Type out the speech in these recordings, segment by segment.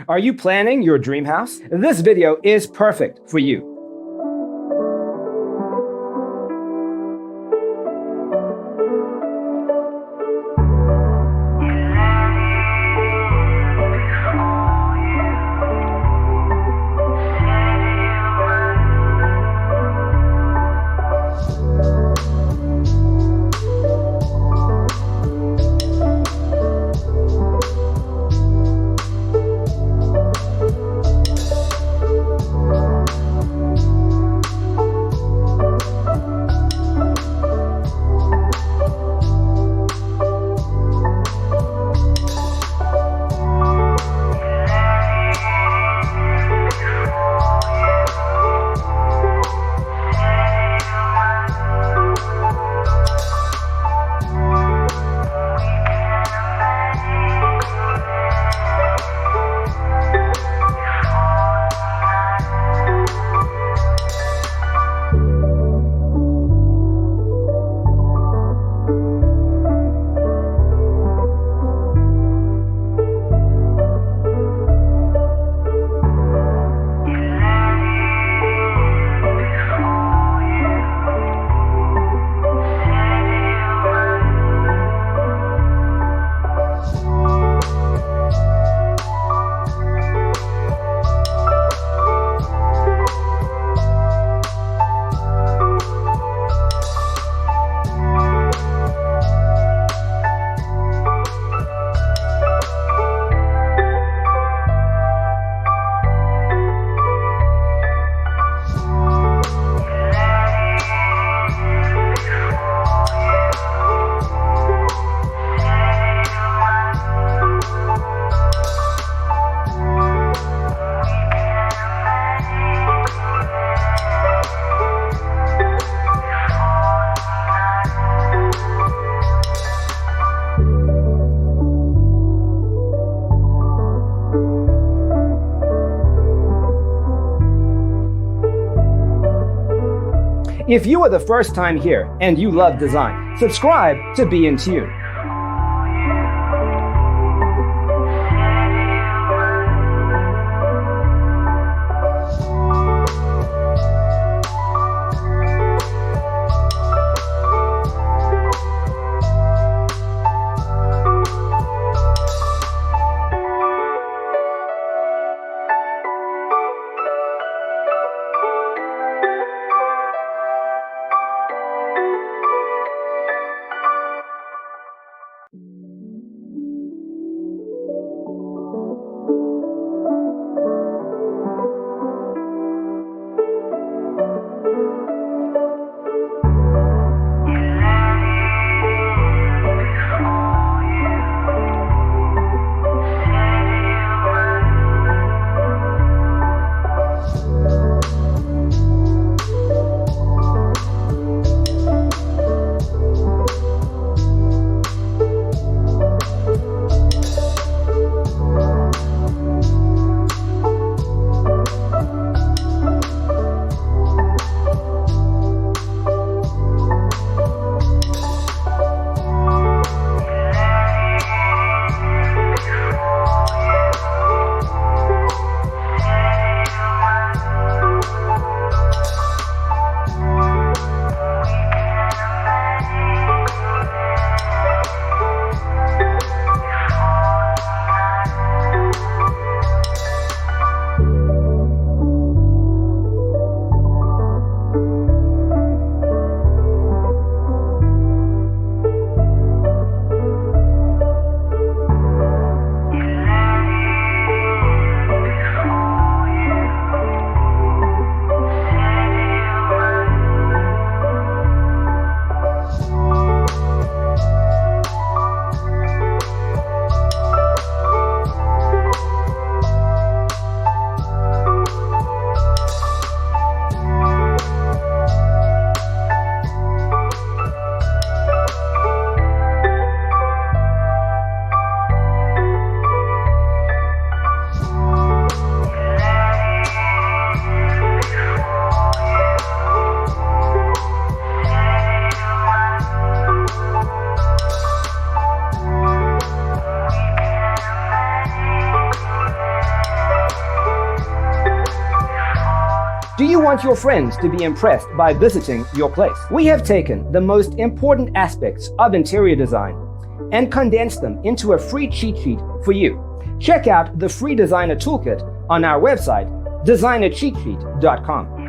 Are you planning your dream house? This video is perfect for you. If you are the first time here and you love design, subscribe to Be in Tune. Do you want your friends to be impressed by visiting your place? We have taken the most important aspects of interior design and condensed them into a free cheat sheet for you. Check out the free designer toolkit on our website, designercheatsheet.com.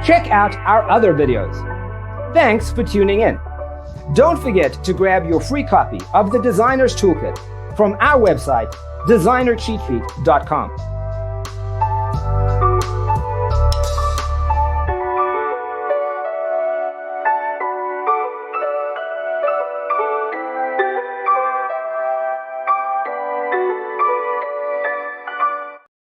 Check out our other videos. Thanks for tuning in. Don't forget to grab your free copy of the Designer's Toolkit from our website, designercheatsheet.com.